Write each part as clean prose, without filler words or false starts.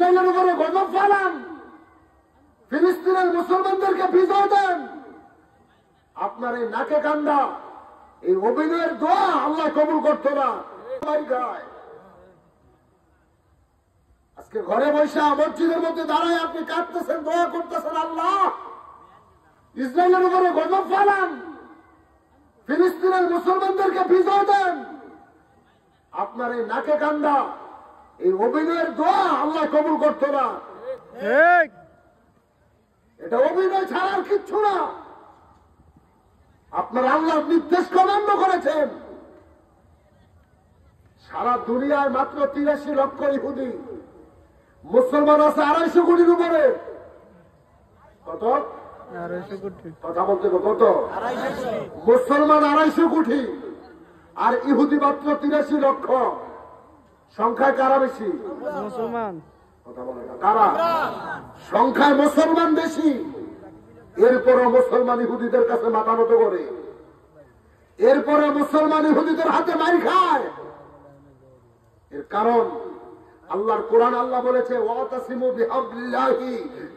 ইসরায়েলের উপরে গজব ফালান, ফিলিস্তিনের মুসলমানদেরকে বিজয় দেন। আপনার এই নাকে কান্দা এই অভিনয়ের দোয়া আল্লাহ কবুল করতো না। আজকে ঘরে বসে মসজিদের মধ্যে দাঁড়ায় আপনি কাঁদতেছেন, দোয়া করতেছেন, আল্লাহ ইসরায়েলের উপরে গজব ফালান, ফিলিস্তিনের মুসলমানদেরকে বিজয় দেন। আপনার এই নাকে কান্দা এই অভিনয়ের দোয়া আল্লাহ কবুল করতো না। এটা অভিনয় ছাড়ার কিচ্ছু না। আপনার আল্লাহর নির্দেশ অমান্য করেছেন। সারা দুনিয়ায় মাত্র 83 লক্ষ ইহুদি, মুসলমান আছে 250 কোটির উপরে। কত? 250 কোটি। কথা বলতে কত? মুসলমান 250 কোটি আর ইহুদি মাত্র 83 লক্ষ। সংখ্যায় কারা বেশি? মুসলমান। কথা বলে না কারা? সংখ্যায় মুসলমান বেশি। এরপরও মুসলমান ইহুদিদের কাছে মাথা নত করে, এরপরে মুসলমান ইহুদিদের হাতে মার খায়। এর কারণ আল্লাহর কোরআন, আল্লাহ বলেছে ওয়াতাসিমু বিহাবলিল্লাহি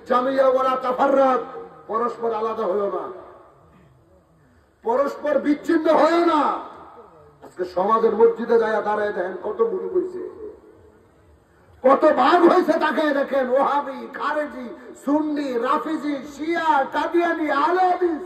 জামিয়া ওয়ালা তাফাররাক, পরস্পর আলাদা হয়ো না, পরস্পর বিচ্ছিন্ন হয়ো না। আজকে সমাজের মসজিদে যায় দাঁড়ায় দেখেন কত গ্রুপ হয়েছে, কত ভাগ হয়েছে। তাকে দেখেন ওহাবি, খারেজি, সুন্নি, রাফিজি, শিয়া, কাদিয়ানি, আহলে হাদিস।